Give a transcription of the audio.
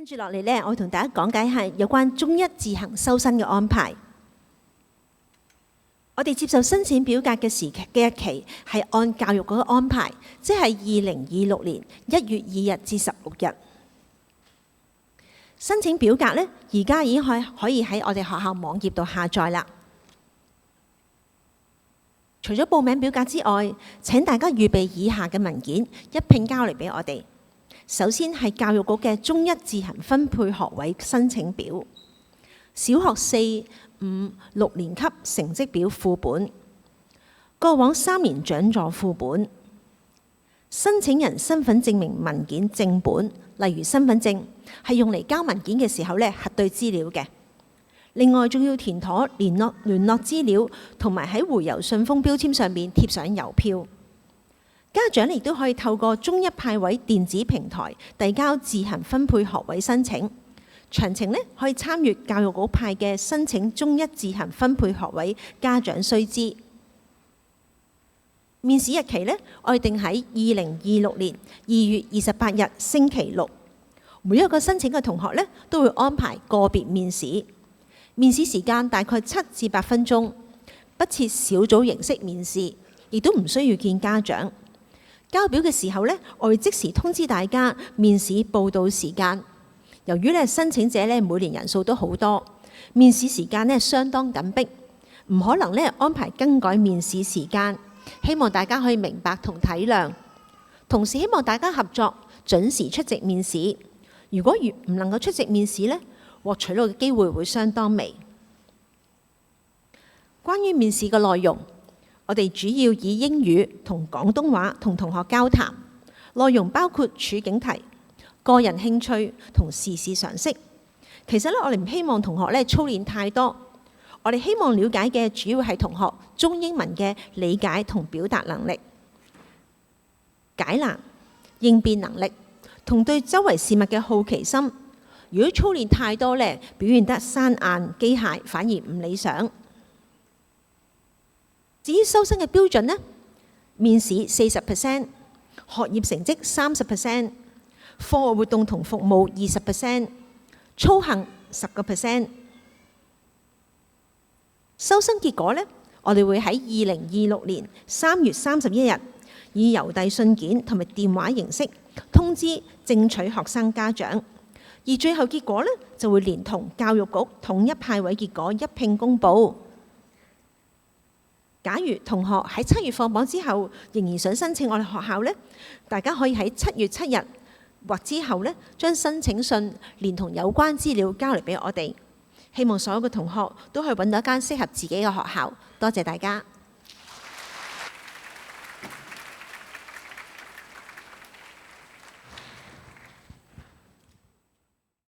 住落嚟呢，我會同大家講解下有關中一自行收生嘅安排。我哋接受申請表格嘅日期係按教育局嘅安排，即係2026年1月2日至16日。申請表格呢，而家已經可以喺我哋學校網頁度下載啦。除咗報名表格之外，請大家預備以下嘅文件一併交嚟俾我哋。首先係教育局嘅中一自行分配學位申請表，小學4、5、6年級成績表副本，過往3年獎狀副本，申請人身份證明文件正本，例如身份證係用嚟交文件嘅時候核對資料嘅。另外仲要填妥聯絡資料，同埋喺回郵信封標籤上面貼上郵票。家長亦都可以透過中一派位電子平台遞交自行分配學位申請。詳情可以參閱教育局派嘅申請中一自行分配學位家長須知。面試日期我哋定喺2026年2月28日星期六。每一個申請嘅同學都會安排個別面試。面試時間大概7至8分鐘，不設小組形式面試，亦都唔需要見家長。交表嘅時候我會即時通知大家面試報到時間。由於申請者每年人數都好多，面試時間相當緊迫，唔可能安排更改面試時間。希望大家可以明白同體諒。同時希望大家合作，準時出席面試。如果唔能夠出席面試獲取到嘅機會會相當微。關於面試嘅內容，我哋主要以英語同廣東話同同學交談，內容包括處境題、個人興趣同時事常識。其實我哋唔希望同學操練太多，我哋希望了解嘅主要係同學中英文嘅理解同表達能力、解難、應變能力同對周圍事物嘅好奇心。如果操練太多表現得生硬機械，反而唔理想。至於收生嘅標準面試40%，學業成績30%，課外活動同服務20%，操行10%。收生結果我哋會喺2026年3月31日以郵遞信件同埋電話形式通知正取學生家長，而最後結果就會連同教育局統一派位結果一併公佈。假如同學喺7月放榜之後仍然想申請我哋學校大家可以喺7月7日或之後將申請信連同有關資料交嚟俾我哋。希望所有嘅同學都可以揾到一間適合自己嘅學校。多謝大家。